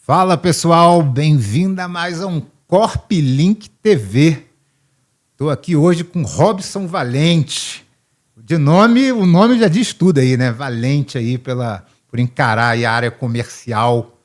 Fala pessoal, bem-vindo a mais um Corp Link TV. Estou aqui hoje com Robson Valente. De nome, o nome já diz tudo aí, né? Valente aí por encarar aí a área comercial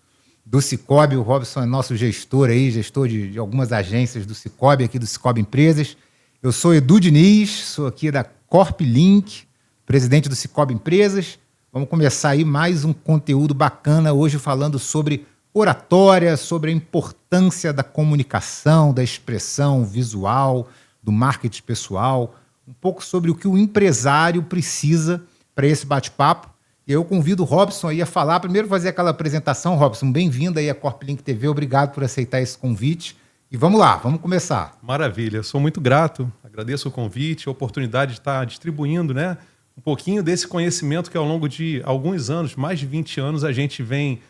do Sicoob. O Robson é nosso gestor aí, gestor de algumas agências do Sicoob, aqui do Sicoob Empresas. Eu sou Edu Diniz, sou aqui da Corp Link, presidente do Sicoob Empresas. Vamos começar aí mais um conteúdo bacana hoje falando sobre oratória, sobre a importância da comunicação, da expressão visual, do marketing pessoal, um pouco sobre o que o empresário precisa para esse bate-papo. E eu convido o Robson aí a falar, primeiro fazer aquela apresentação. Robson, bem-vindo aí à Corp Link TV, obrigado por aceitar esse convite. E vamos lá, vamos começar. Maravilha, sou muito grato, agradeço o convite, a oportunidade de estar distribuindo, né, um pouquinho desse conhecimento que ao longo de alguns anos, mais de 20 anos, a gente vem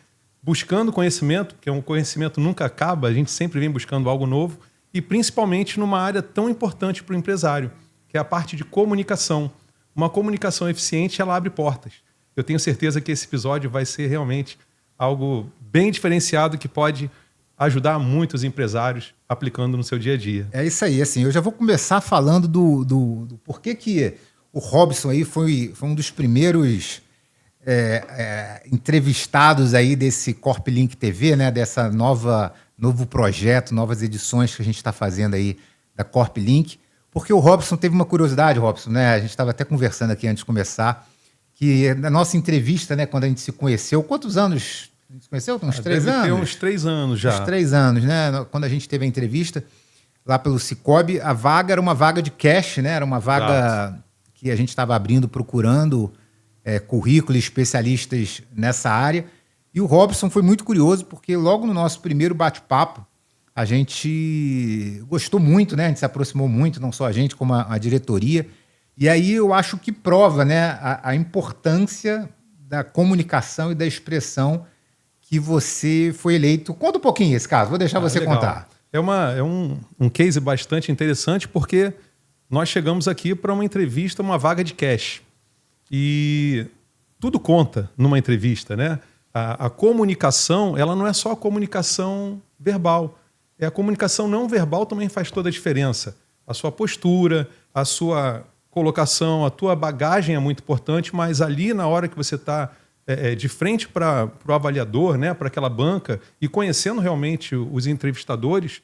buscando conhecimento, porque um conhecimento nunca acaba, a gente sempre vem buscando algo novo, e principalmente numa área tão importante para o empresário, que é a parte de comunicação. Uma comunicação eficiente, ela abre portas. Eu tenho certeza que esse episódio vai ser realmente algo bem diferenciado que pode ajudar muitos empresários aplicando no seu dia a dia. É isso aí, assim, eu já vou começar falando do porquê que o Robson aí foi um dos primeiros entrevistados aí desse Corp Link TV, né, dessa novo projeto, novas edições que a gente está fazendo aí da Corp Link, porque o Robson teve uma curiosidade, Robson, né, a gente estava até conversando aqui antes de começar, que na nossa entrevista, né, quando a gente se conheceu, quantos anos a gente se conheceu? Uns 3 anos? Deve ter uns 3 anos já. Uns 3 anos, né, quando a gente teve a entrevista lá pelo Sicoob, a vaga era uma vaga de cash, né, era uma vaga que a gente estava abrindo, procurando currículo e especialistas nessa área. E o Robson foi muito curioso, porque logo no nosso primeiro bate-papo, a gente gostou muito, né? A gente se aproximou muito, não só a gente, como a diretoria. E aí eu acho que prova, né, a importância da comunicação e da expressão que você foi eleito. Conta um pouquinho esse caso, vou deixar você legal. contar. É um case bastante interessante, porque nós chegamos aqui para uma entrevista, uma vaga de cash. E tudo conta numa entrevista, né? A comunicação, ela não é só a comunicação verbal. A comunicação não verbal também faz toda a diferença. A sua postura, a sua colocação, a tua bagagem é muito importante, mas ali na hora que você está de frente para o avaliador, né, para aquela banca, e conhecendo realmente os entrevistadores,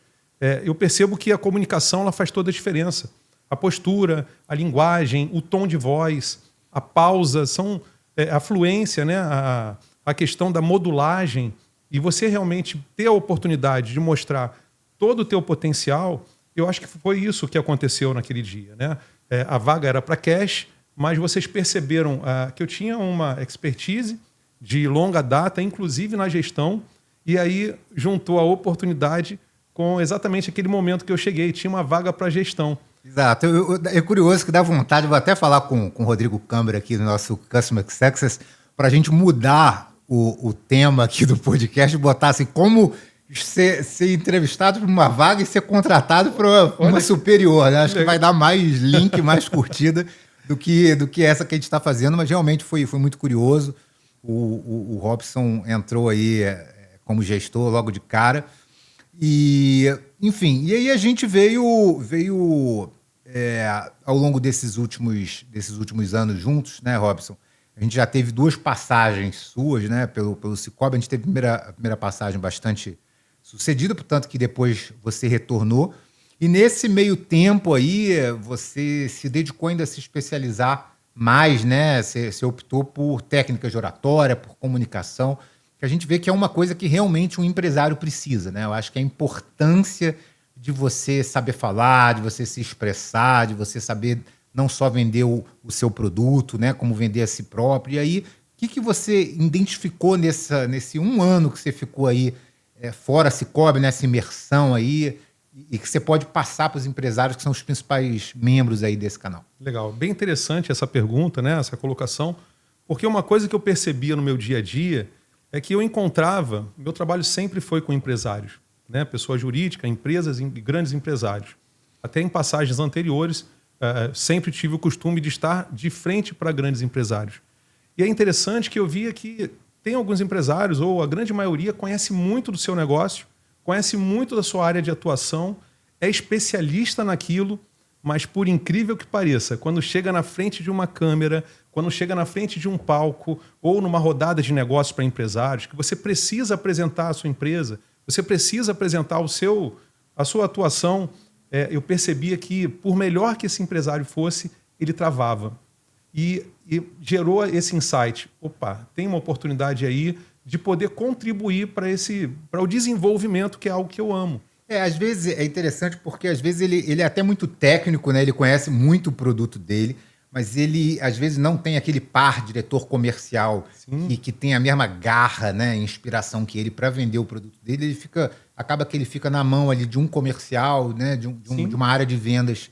eu percebo que a comunicação ela faz toda a diferença. A postura, a linguagem, o tom de voz, a pausa, a fluência, né? A questão da modulagem, e você realmente ter a oportunidade de mostrar todo o teu potencial, eu acho que foi isso que aconteceu naquele dia, né? A vaga era para cash, mas vocês perceberam que eu tinha uma expertise de longa data, inclusive na gestão, e aí juntou a oportunidade com exatamente aquele momento que eu cheguei, tinha uma vaga para gestão. Exato. É curioso que dá vontade, vou até falar com o Rodrigo Câmara aqui do nosso Customer Success, para a gente mudar o tema aqui do podcast, botar assim, como ser entrevistado por uma vaga e ser contratado para uma superior, né? Acho que vai dar mais link, mais curtida do que essa que a gente está fazendo, mas realmente foi muito curioso. O Robson entrou aí como gestor logo de cara. E, enfim, e aí a gente veio ao longo desses últimos anos juntos, né, Robson? A gente já teve 2 passagens suas, né, pelo Sicoob. A gente teve a primeira passagem bastante sucedida, portanto que depois você retornou. E nesse meio tempo aí, você se dedicou ainda a se especializar mais, né? Você optou por técnicas de oratória, por comunicação, que a gente vê que é uma coisa que realmente um empresário precisa, né? Eu acho que a importância de você saber falar, de você se expressar, de você saber não só vender o seu produto, né, como vender a si próprio. E aí, o que você identificou nesse 1 ano que você ficou aí fora Sicoob, nessa imersão aí, e que você pode passar para os empresários que são os principais membros aí desse canal? Legal, bem interessante essa pergunta, né, essa colocação, porque uma coisa que eu percebia no meu dia a dia é que eu encontrava, meu trabalho sempre foi com empresários, né, pessoa jurídica, empresas e grandes empresários. Até em passagens anteriores, sempre tive o costume de estar de frente para grandes empresários. E é interessante que eu via que tem alguns empresários, ou a grande maioria, conhece muito do seu negócio, conhece muito da sua área de atuação, é especialista naquilo, mas por incrível que pareça, quando chega na frente de uma câmera, quando chega na frente de um palco ou numa rodada de negócios para empresários, que você precisa apresentar a sua empresa, você precisa apresentar a sua atuação, eu percebia que, por melhor que esse empresário fosse, ele travava. E gerou esse insight. Opa, tem uma oportunidade aí de poder contribuir para o desenvolvimento, que é algo que eu amo. Às vezes é interessante porque às vezes ele é até muito técnico, né? Ele conhece muito o produto dele, mas ele às vezes não tem aquele diretor comercial que tem a mesma garra, né, inspiração que ele para vender o produto dele. Acaba que ele fica na mão ali de um comercial, né, de uma área de vendas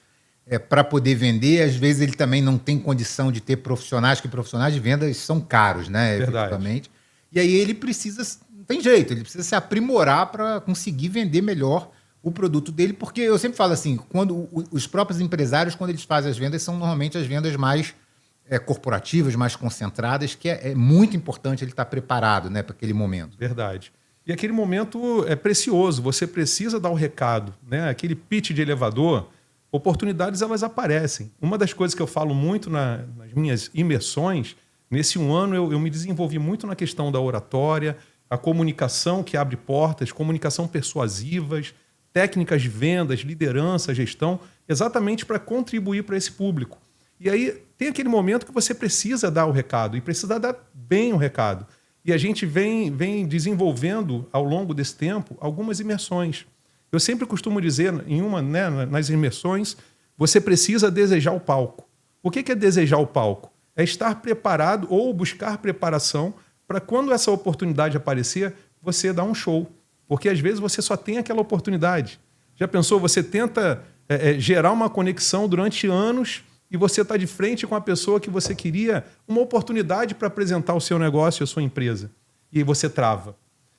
para poder vender. Às vezes ele também não tem condição de ter profissionais, que profissionais de vendas são caros, né, efetivamente. E aí ele precisa... Não tem jeito, ele precisa se aprimorar para conseguir vender melhor o produto dele, porque eu sempre falo assim, quando os próprios empresários, quando eles fazem as vendas, são normalmente as vendas mais corporativas, mais concentradas, que é muito importante ele estar preparado, né, para aquele momento. Verdade. E aquele momento é precioso, você precisa dar o recado, né? Aquele pitch de elevador, oportunidades elas aparecem. Uma das coisas que eu falo muito nas minhas imersões, nesse 1 ano eu me desenvolvi muito na questão da oratória, a comunicação que abre portas, comunicação persuasivas, técnicas de vendas, liderança, gestão, exatamente para contribuir para esse público. E aí tem aquele momento que você precisa dar o recado, e precisa dar bem o recado. E a gente vem desenvolvendo, ao longo desse tempo, algumas imersões. Eu sempre costumo dizer, nas imersões, você precisa desejar o palco. O que é desejar o palco? É estar preparado ou buscar preparação para quando essa oportunidade aparecer, você dar um show. Porque às vezes você só tem aquela oportunidade. Já pensou? Você tenta gerar uma conexão durante anos e você está de frente com a pessoa que você queria uma oportunidade para apresentar o seu negócio, a sua empresa. E aí você trava.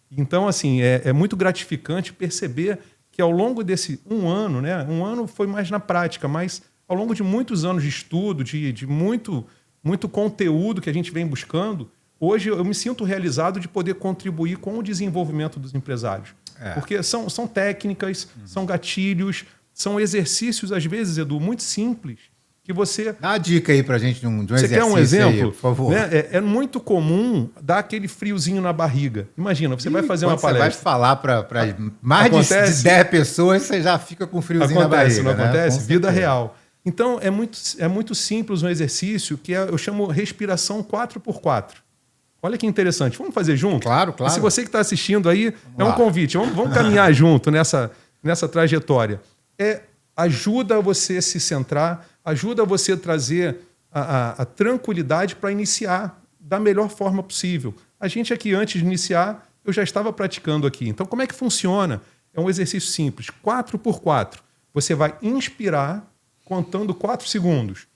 Então, assim, é muito gratificante perceber que ao longo desse 1 ano, né? 1 ano foi mais na prática, mas ao longo de muitos anos de estudo, de muito conteúdo que a gente vem buscando, hoje eu me sinto realizado de poder contribuir com o desenvolvimento dos empresários. Porque são técnicas, são gatilhos, são exercícios, às vezes, Edu, muito simples, que você... Dá uma dica aí pra gente de um exercício. Você quer um exemplo? Aí, por favor. Né? É muito comum dar aquele friozinho na barriga. Imagina, você vai fazer uma palestra. Você vai falar para mais de 10 pessoas, você já fica com friozinho na barriga. Não acontece? Né? Vida real. Então, é muito simples um exercício que eu chamo respiração 4x4. Olha que interessante. Vamos fazer junto? Claro. E se você que está assistindo aí, um convite. Vamos caminhar junto nessa trajetória. Ajuda você a se centrar, ajuda você a trazer a tranquilidade para iniciar da melhor forma possível. A gente aqui, antes de iniciar, eu já estava praticando aqui. Então, como é que funciona? É um exercício simples. 4x4. Você vai inspirar contando 4 segundos.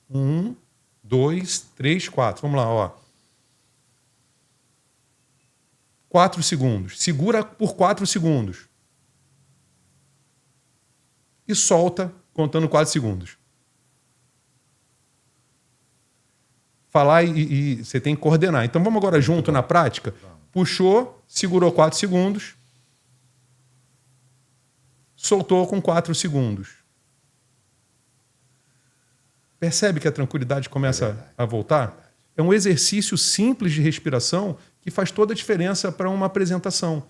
1, 2, 3, 4. Vamos lá, ó. 4 segundos. Segura por 4 segundos. E solta contando 4 segundos. Falar e você tem que coordenar. Então vamos agora junto na prática. Puxou, segurou 4 segundos. Soltou com 4 segundos. Percebe que a tranquilidade começa a voltar? É um exercício simples de respiração que faz toda a diferença para uma apresentação.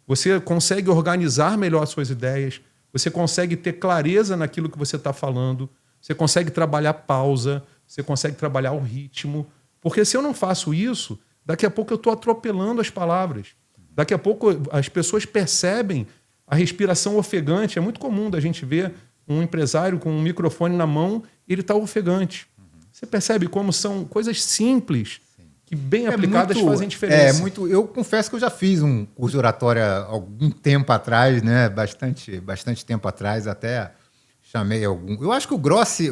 Você consegue organizar melhor as suas ideias, você consegue ter clareza naquilo que você está falando, você consegue trabalhar pausa, você consegue trabalhar o ritmo. Porque se eu não faço isso, daqui a pouco eu estou atropelando as palavras. Daqui a pouco as pessoas percebem a respiração ofegante. É muito comum da gente ver um empresário com um microfone na mão e ele está ofegante. Você percebe como são coisas simples que, bem aplicadas, fazem diferença. Eu confesso que eu já fiz um curso de oratória algum tempo atrás, né? Bastante tempo atrás, até chamei algum. Eu acho que o Grossi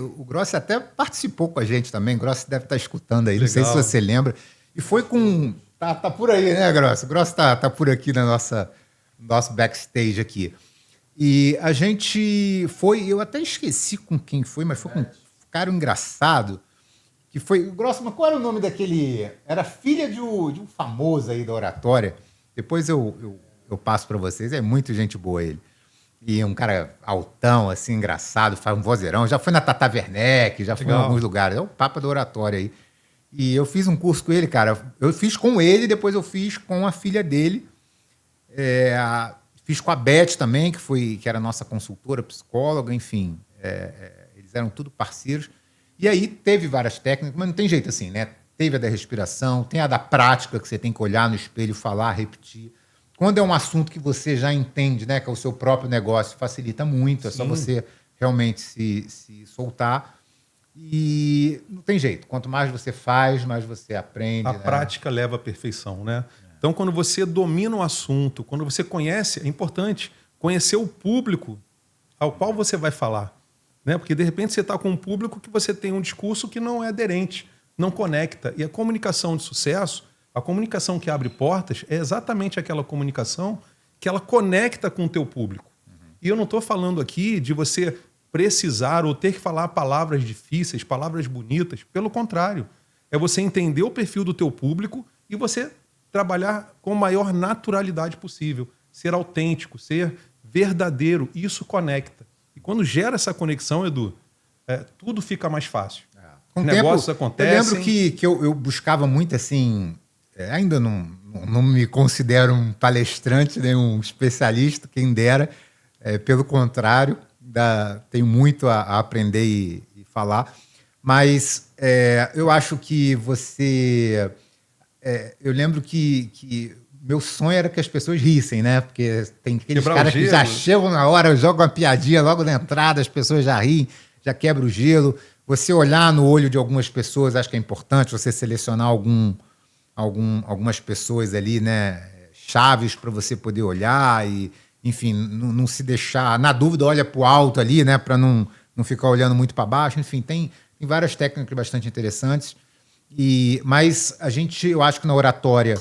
até participou com a gente também. O Grossi deve estar escutando aí, Legal. Não sei se você lembra. E foi com... Tá por aí, né, Grossi? O Grossi tá por aqui no nosso backstage aqui. E a gente foi... Eu até esqueci com quem foi, mas foi com um cara engraçado que foi... Grossman, qual era o nome daquele... Era filha de um famoso aí da oratória. Depois eu passo para vocês. É muito gente boa ele. E um cara altão, assim, engraçado, faz um vozeirão. Já foi na Tata Werneck, já foi em alguns lugares. É o papa da oratória aí. E eu fiz um curso com ele, cara. Eu fiz com ele, depois eu fiz com a filha dele. Fiz com a Beth também, que era nossa consultora, psicóloga, enfim. Eles eram tudo parceiros. E aí teve várias técnicas, mas não tem jeito assim, né? Teve a da respiração, tem a da prática, que você tem que olhar no espelho, falar, repetir. Quando é um assunto que você já entende, né, que é o seu próprio negócio, facilita muito. É só você realmente se soltar. E não tem jeito. Quanto mais você faz, mais você aprende. A prática leva à perfeição, né? Então, quando você domina o assunto, quando você conhece, é importante conhecer o público ao qual você vai falar. Né? Porque, de repente, você está com um público que você tem um discurso que não é aderente, não conecta. E a comunicação de sucesso, a comunicação que abre portas, é exatamente aquela comunicação que ela conecta com o teu público. E eu não estou falando aqui de você precisar ou ter que falar palavras difíceis, palavras bonitas. Pelo contrário, é você entender o perfil do teu público e você trabalhar com a maior naturalidade possível. Ser autêntico, ser verdadeiro. Isso conecta. E quando gera essa conexão, Edu, tudo fica mais fácil. Com o negócios acontecem. Eu lembro que eu buscava muito assim... ainda não me considero um palestrante, nem um especialista, quem dera. Pelo contrário, tenho muito a aprender e falar. Mas eu acho que você... eu lembro que meu sonho era que as pessoas rissem, né? Porque tem aqueles caras que já chegam na hora, jogam uma piadinha logo na entrada, as pessoas já riem, já quebra o gelo. Você olhar no olho de algumas pessoas, acho que é importante você selecionar algumas pessoas ali, né? Chaves para você poder olhar e, enfim, não se deixar... Na dúvida, olha para o alto ali, né? Para não ficar olhando muito para baixo. Enfim, tem várias técnicas bastante interessantes. Mas eu acho que na oratória...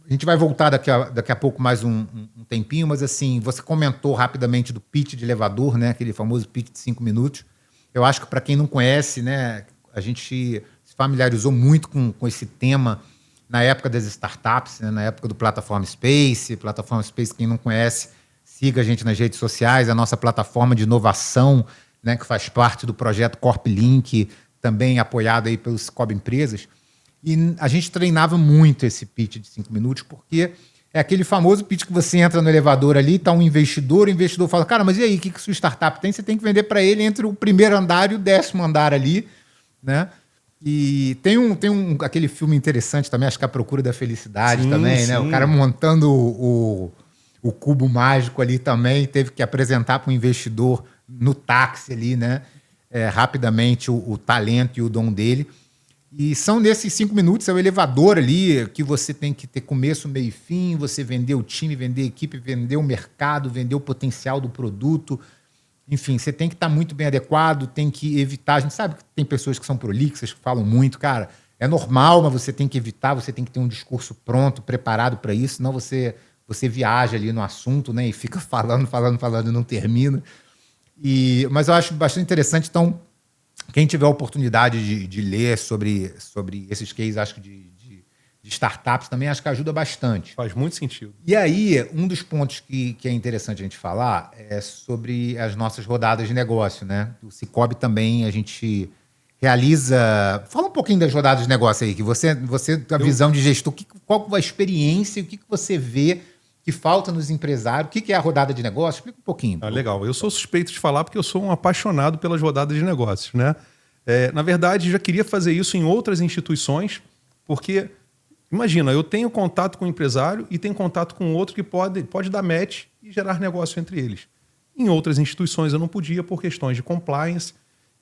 A gente vai voltar daqui a pouco mais um tempinho, mas assim, você comentou rapidamente do pitch de elevador, né? Aquele famoso pitch de 5 minutos. Eu acho que para quem não conhece, né, a gente se familiarizou muito com esse tema na época das startups, né, na época do Plataforma Space. Plataforma Space, quem não conhece, siga a gente nas redes sociais, a nossa plataforma de inovação, né, que faz parte do projeto CorpLink, também apoiado aí pelos Cicobi Empresas. E a gente treinava muito esse pitch de 5 minutos, porque é aquele famoso pitch que você entra no elevador ali, está um investidor, o investidor fala, cara, mas e aí, o que sua startup tem? Você tem que vender para ele entre o primeiro andar e o 10º andar ali, né? E tem aquele filme interessante também, acho que é A Procura da Felicidade também, né? O cara montando o cubo mágico ali também, teve que apresentar para o investidor no táxi ali, né? Rapidamente o talento e o dom dele. E são nesses 5 minutos, é o elevador ali, que você tem que ter começo, meio e fim, você vender o time, vender a equipe, vender o mercado, vender o potencial do produto. Enfim, você tem que estar muito bem adequado, tem que evitar... A gente sabe que tem pessoas que são prolixas, que falam muito, cara, é normal, mas você tem que evitar, você tem que ter um discurso pronto, preparado para isso, senão você viaja ali no assunto, né, e fica falando e não termina. Mas eu acho bastante interessante, então... Quem tiver a oportunidade de ler sobre esses cases, acho que de startups também, acho que ajuda bastante. Faz muito sentido. E aí, um dos pontos que é interessante a gente falar é sobre as nossas rodadas de negócio, né? O Cicobi também, a gente realiza... Fala um pouquinho das rodadas de negócio aí, que você a visão de gestor, qual a experiência, o que você vê que falta nos empresários, o que é a rodada de negócio? Explica um pouquinho. Legal. Eu sou suspeito de falar porque eu sou um apaixonado pelas rodadas de negócios, né? Na verdade, já queria fazer isso em outras instituições, porque, imagina, eu tenho contato com um empresário e tenho contato com outro que pode dar match e gerar negócio entre eles. Em outras instituições eu não podia por questões de compliance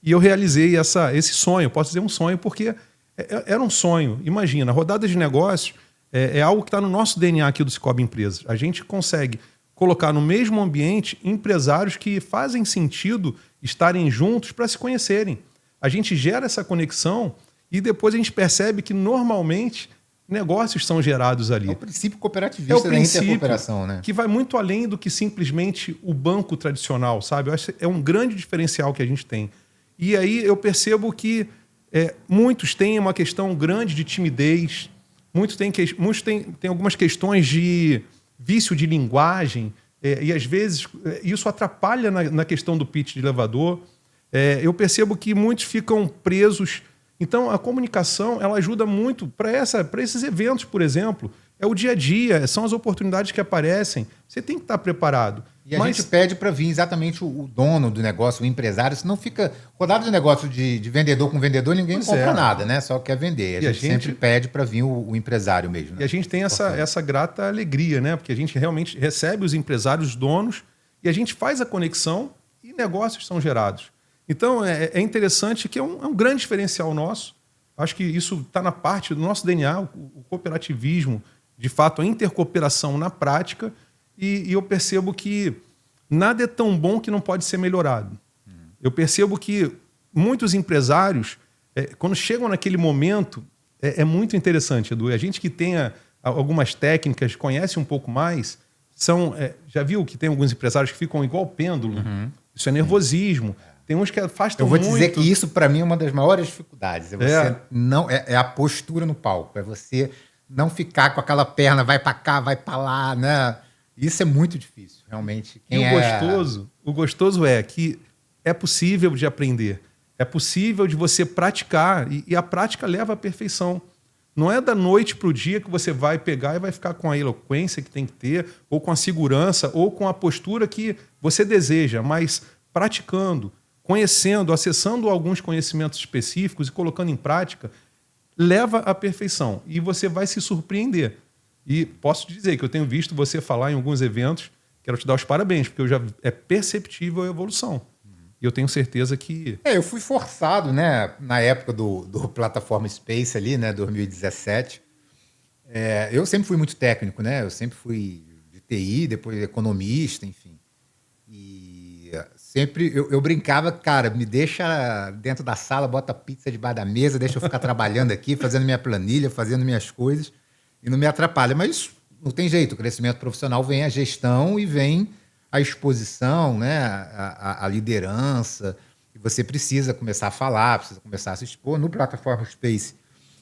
e eu realizei esse sonho. Posso dizer um sonho porque era um sonho. Imagina, rodada de negócios é algo que está no nosso DNA aqui do Cicobi Empresas. A gente consegue colocar no mesmo ambiente empresários que fazem sentido estarem juntos para se conhecerem. A gente gera essa conexão e depois a gente percebe que normalmente negócios são gerados ali. É o princípio cooperativista da intercooperação, né? Que vai muito além do que simplesmente o banco tradicional, sabe? Eu acho que é um grande diferencial que a gente tem. E aí eu percebo que muitos têm uma questão grande de timidez, muitos têm algumas questões de vício de linguagem, e às vezes isso atrapalha na questão do pitch de elevador. Eu percebo que muitos ficam presos. Então, a comunicação ela ajuda muito para esses eventos, por exemplo. É o dia a dia, são as oportunidades que aparecem. Você tem que estar preparado. E a gente pede para vir exatamente o dono do negócio, o empresário, senão fica rodado de negócio de vendedor com vendedor, ninguém compra nada, né? Só quer vender. A gente sempre pede para vir o empresário mesmo. Né? E a gente tem essa grata alegria, né? Porque a gente realmente recebe os empresários, os donos, e a gente faz a conexão e negócios são gerados. Então, é interessante que é um grande diferencial nosso. Acho que isso está na parte do nosso DNA, o cooperativismo, de fato, a intercooperação na prática, e eu percebo que nada é tão bom que não pode ser melhorado. Eu percebo que muitos empresários, quando chegam naquele momento, é muito interessante, Edu. A gente que tem algumas técnicas, conhece um pouco mais, já viu que tem alguns empresários que ficam igual pêndulo? Isso é nervosismo. Tem uns que afastam muito. Eu vou dizer que isso, para mim, é uma das maiores dificuldades. É a postura no palco. É você não ficar com aquela perna, vai para cá, vai para lá, né? Isso é muito difícil, realmente. O gostoso é que é possível de aprender. É possível de você praticar. E a prática leva à perfeição. Não é da noite para o dia que você vai pegar e vai ficar com a eloquência que tem que ter, ou com a segurança, ou com a postura que você deseja, mas praticando, conhecendo, acessando alguns conhecimentos específicos e colocando em prática, leva à perfeição. E você vai se surpreender. E posso te dizer que eu tenho visto você falar em alguns eventos, quero te dar os parabéns, porque é perceptível a evolução. E eu tenho certeza que... eu fui forçado, né, na época do Plataforma Space ali, né, 2017. Eu sempre fui muito técnico, né? Eu sempre fui de TI, depois economista, enfim. E sempre eu brincava, cara, me deixa dentro da sala, bota pizza debaixo da mesa, deixa eu ficar trabalhando aqui, fazendo minha planilha, fazendo minhas coisas, e não me atrapalha. Mas não tem jeito, o crescimento profissional vem a gestão e vem a exposição, né, a liderança, e você precisa começar a falar, precisa começar a se expor. No Plataforma Space,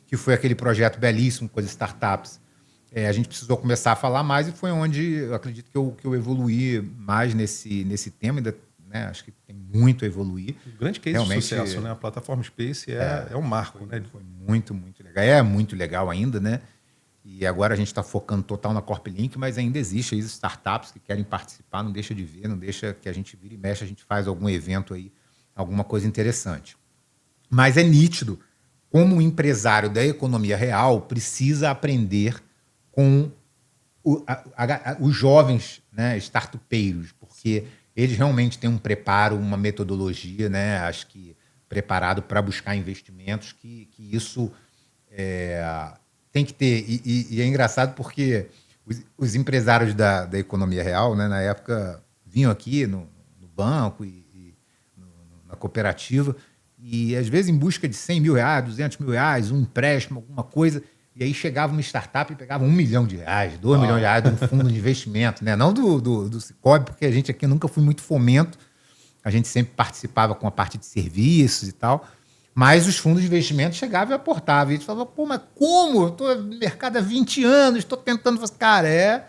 que foi aquele projeto belíssimo com as startups, a gente precisou começar a falar mais, e foi onde eu acredito que eu evoluí mais nesse tema. Ainda, né, acho que tem muito a evoluir. Um grande case realmente, de sucesso, né? A Plataforma Space é um marco, né? Foi muito, muito legal. É muito legal ainda, né? E agora a gente está focando total na CorpLink, mas ainda existe aí startups que querem participar, não deixa de ver, não deixa que a gente vire e mexe, a gente faz algum evento aí, alguma coisa interessante. Mas é nítido como o empresário da economia real precisa aprender com os jovens, né, startupeiros, porque eles realmente têm um preparo, uma metodologia, né, acho que preparado para buscar investimentos, que isso tem que ter. E é engraçado porque os empresários da economia real, né, na época, vinham aqui no banco e na cooperativa, e às vezes em busca de 100 mil reais, 200 mil reais, um empréstimo, alguma coisa, e aí chegava uma startup e pegava R$1 milhão, R$2 milhões de um fundo de investimento, né? Não do Cicobi, porque a gente aqui nunca foi muito fomento, a gente sempre participava com a parte de serviços e tal, mas os fundos de investimento chegavam e aportavam. E a gente falava, pô, mas como? Eu estou no mercado há 20 anos, estou tentando... Cara,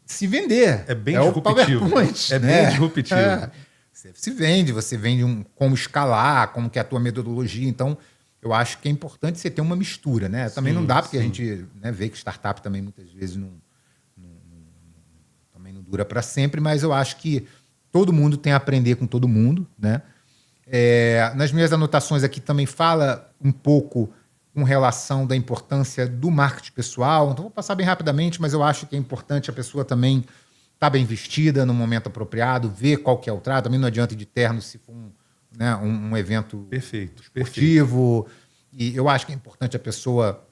se vender. É bem disruptivo. Bem disruptivo. Você se vende, você vende como escalar, como que é a tua metodologia. Então, eu acho que é importante você ter uma mistura, né? Também não dá, porque a gente, né, vê que startup também muitas vezes também não dura para sempre, mas eu acho que todo mundo tem a aprender com todo mundo, né? Nas minhas anotações aqui também fala um pouco com relação da importância do marketing pessoal. Então, vou passar bem rapidamente, mas eu acho que é importante a pessoa também estar bem vestida no momento apropriado, ver qual que é o trato. Também não adianta ir de terno se for um evento esportivo. E eu acho que é importante a pessoa...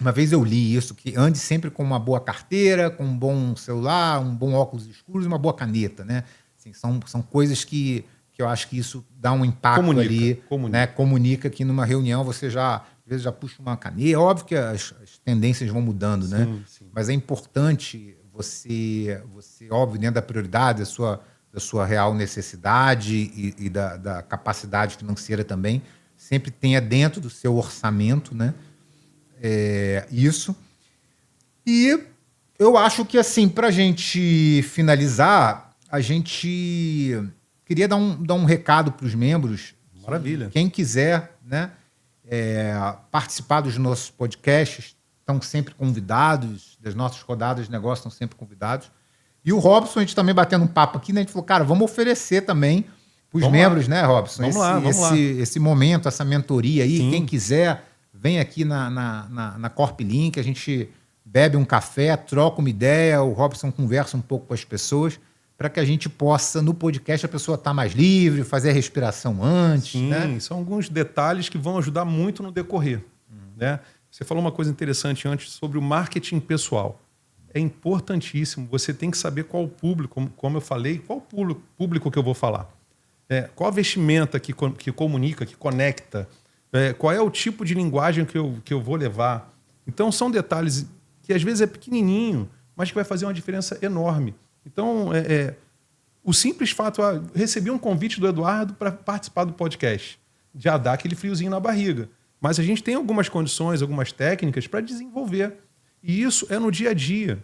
Uma vez eu li isso, que ande sempre com uma boa carteira, com um bom celular, um bom óculos escuros e uma boa caneta, né? Assim, são coisas que eu acho que isso dá um impacto ali. Né? Comunica que numa reunião você às vezes já puxa uma caneta. Óbvio que as tendências vão mudando, né? Sim. Mas é importante você, óbvio, dentro da prioridade, da sua real necessidade e da capacidade financeira também, sempre tenha dentro do seu orçamento, né? Isso. E eu acho que, assim, para a gente finalizar, a gente queria dar um recado para os membros. Maravilha. Quem quiser, né, participar dos nossos podcasts, estão sempre convidados, das nossas rodadas de negócio estão sempre convidados. E o Robson, a gente também batendo um papo aqui, né? A gente falou, cara, vamos oferecer também para os membros, né, Robson? Vamos lá. Esse momento, essa mentoria aí. Sim. Quem quiser, vem aqui na Corp Link, a gente bebe um café, troca uma ideia, o Robson conversa um pouco com as pessoas, para que a gente possa, no podcast, a pessoa estar mais livre, fazer a respiração antes. Sim, né? São alguns detalhes que vão ajudar muito no decorrer. Né? Você falou uma coisa interessante antes sobre o marketing pessoal. É importantíssimo. Você tem que saber qual o público, como eu falei, qual o público que eu vou falar. Qual a vestimenta que comunica, que conecta. Qual é o tipo de linguagem que eu vou levar. Então, são detalhes que às vezes é pequenininho, mas que vai fazer uma diferença enorme. Então, o simples fato, recebi um convite do Eduardo para participar do podcast. Já dá aquele friozinho na barriga. Mas a gente tem algumas condições, algumas técnicas para desenvolver. E isso é no dia a dia.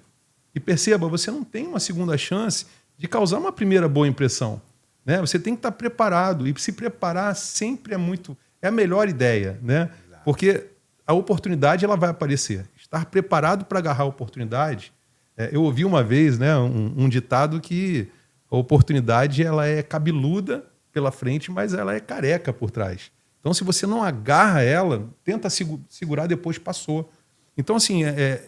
E perceba, você não tem uma segunda chance de causar uma primeira boa impressão. Né? Você tem que estar preparado. E se preparar sempre é a melhor ideia. Né? Porque a oportunidade ela vai aparecer. Estar preparado para agarrar a oportunidade. Eu ouvi uma vez, né, um ditado que a oportunidade ela é cabeluda pela frente, mas ela é careca por trás. Então, se você não agarra ela, tenta segurar, depois passou. Então, assim,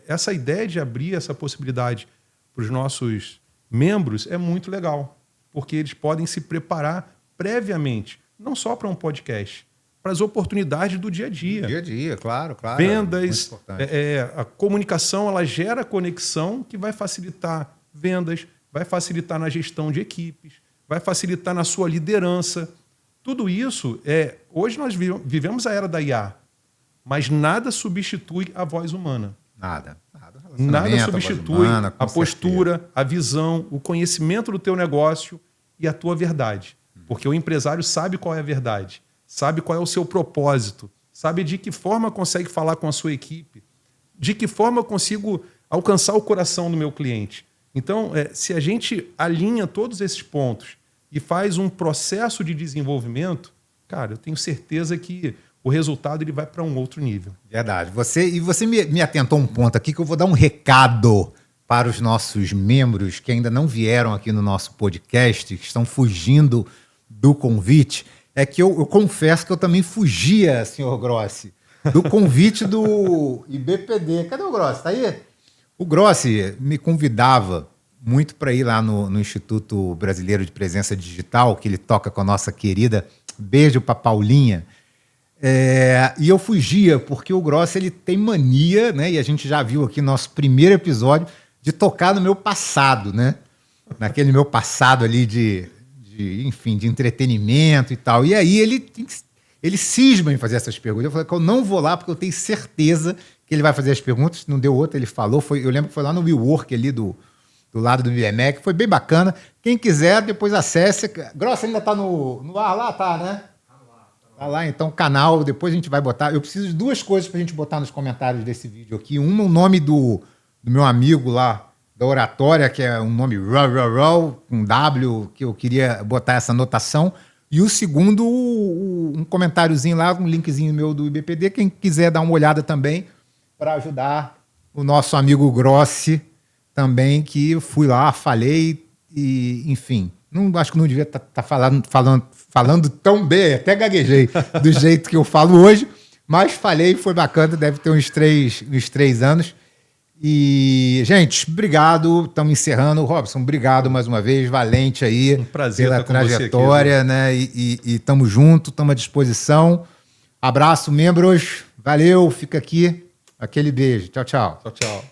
essa ideia de abrir essa possibilidade para os nossos membros é muito legal, porque eles podem se preparar previamente, não só para um podcast, para as oportunidades do dia a dia. Dia a dia, claro. Vendas, a comunicação, ela gera conexão que vai facilitar vendas, vai facilitar na gestão de equipes, vai facilitar na sua liderança. Tudo isso, hoje nós vivemos a era da IA, mas nada substitui a voz humana. Nada substitui humana, a postura, a visão, o conhecimento do teu negócio e a tua verdade. Porque o empresário sabe qual é a verdade, sabe qual é o seu propósito, sabe de que forma consegue falar com a sua equipe, de que forma eu consigo alcançar o coração do meu cliente. Então, se a gente alinha todos esses pontos e faz um processo de desenvolvimento, cara, eu tenho certeza que o resultado ele vai para um outro nível. Verdade. Você me atentou um ponto aqui que eu vou dar um recado para os nossos membros que ainda não vieram aqui no nosso podcast, que estão fugindo do convite. É que eu confesso que eu também fugia, senhor Grossi, do convite do IBPD. Cadê o Grossi? Tá aí? O Grossi me convidava muito para ir lá no Instituto Brasileiro de Presença Digital, que ele toca com a nossa querida, beijo para Paulinha. E eu fugia, porque o Grossi ele tem mania, né? E a gente já viu aqui no nosso primeiro episódio, de tocar no meu passado, né? Naquele meu passado ali de entretenimento e tal. E aí ele cisma em fazer essas perguntas. Eu falei que eu não vou lá, porque eu tenho certeza que ele vai fazer as perguntas. Não deu outra, ele falou. Eu lembro que foi lá no WeWork ali do lado do BMEC, foi bem bacana. Quem quiser, depois acesse. Grossi ainda tá no ar lá, tá, né? Tá lá, então, canal, depois a gente vai botar. Eu preciso de duas coisas pra gente botar nos comentários desse vídeo aqui. Uma, o nome do meu amigo lá, da oratória, que é um nome com W, que eu queria botar essa anotação. E o segundo, um comentáriozinho lá, um linkzinho meu do IBPD, quem quiser dar uma olhada também, para ajudar o nosso amigo Grossi também, que eu fui lá, falei e, enfim, acho que não devia estar falando tão bem, até gaguejei do jeito que eu falo hoje, mas falei, foi bacana, deve ter uns 3 anos. E, gente, obrigado, estamos encerrando. Robson, obrigado mais uma vez, valente aí, um prazer pela estar com trajetória, você aqui, né? E estamos juntos, estamos à disposição. Abraço, membros, valeu, fica aqui, aquele beijo. Tchau, tchau. Tchau, tchau.